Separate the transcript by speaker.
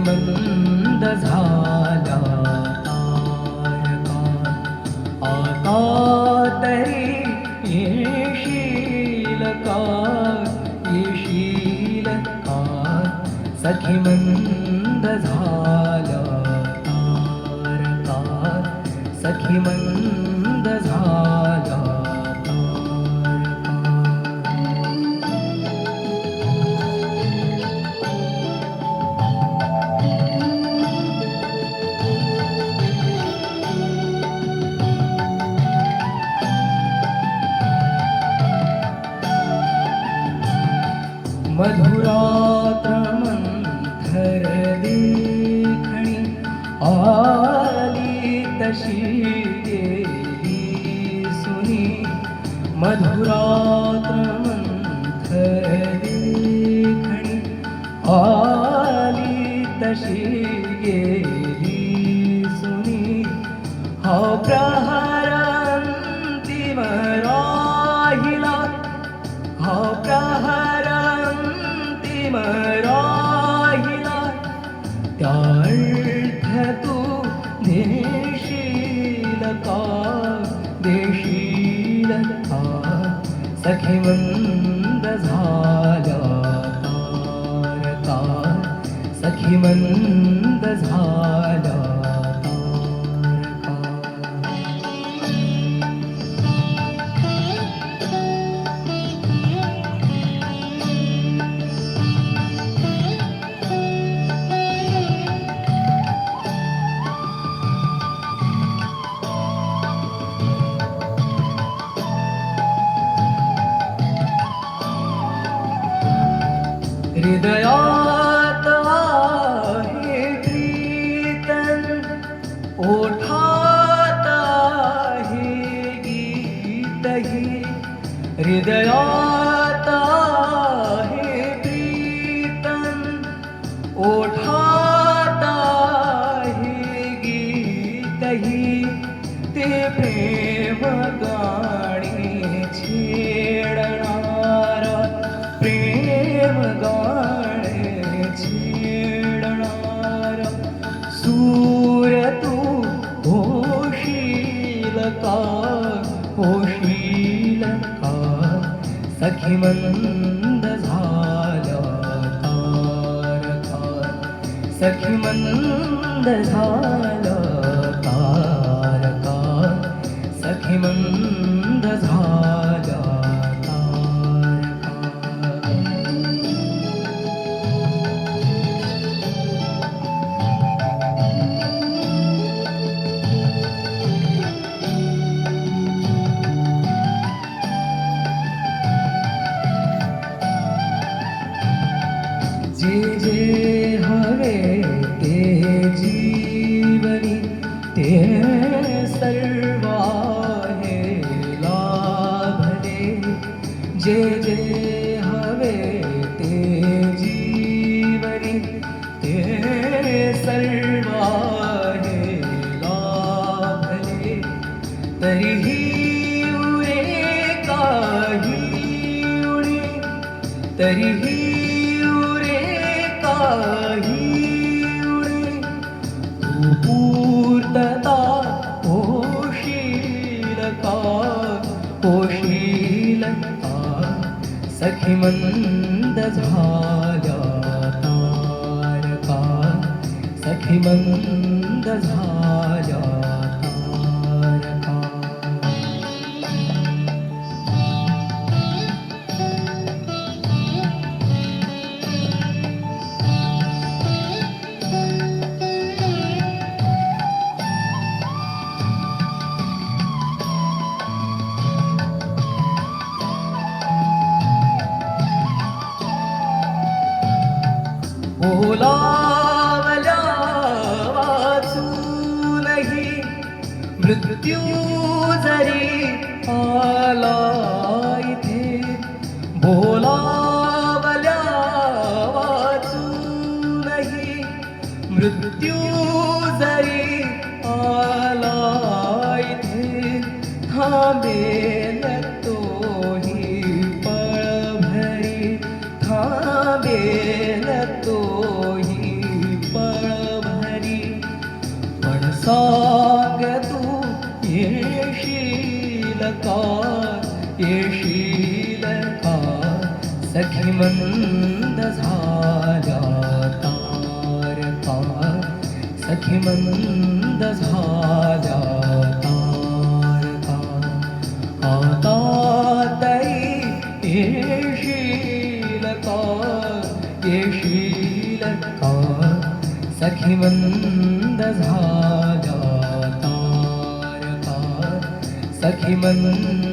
Speaker 1: मंद झाला तारका, आता तरी येशील का, येशील का, सखी मंद झाला तारका, सखी मंद झाला मधुरात्र मंथर देखणी आली तशी गेली सुनी, मधुरात्र मंथर देखणी आली तशी गेली सुनी, हा प्रहर अंतिम राहिला, हा प्रहर राहिला, त्यार्थ तू देशील का, देशील का, सखी मंद झाला तारका, सखी मंद झाला हृदयात आहे कीर्तन, ओठात आहे गीतही, हृदयात आहे कीर्तन, ओठात आहे गीतही, ते प्रेम गाणी छेडणार, प्रेम गाणे छेडणार, सूर तू होशील का, होशील का, सखी मंद झाला तारका, सखी मंद झाला तारका, सखी मंद झाला जे जे हवे ते जीवनी, ते सर्व आहे लाभले, जे जे हवे ते जीवनी, ते सर्व आहे लाभले, तरीही उरे काही उणे, तरीही तू पूर्तता होशील का, होशील का, सखी मंद झाला तारका, सखी मंद झाला तारका. बोलावल्या वाचूनही मृत्यू जरी आला इथे, बोलावल्या वाचूनही मृत्यू जरी आला इथे, थांबेल तोही पळभरी, थांबेल तोही पळभरी. पण सांग तू येशील का, येशील का, सखी मंद झाल्या तारका, सखी मंद झाल्या तारका. आता तरी येशील का, येशील का, सखी मंद झाल्या तारका, सखी मंद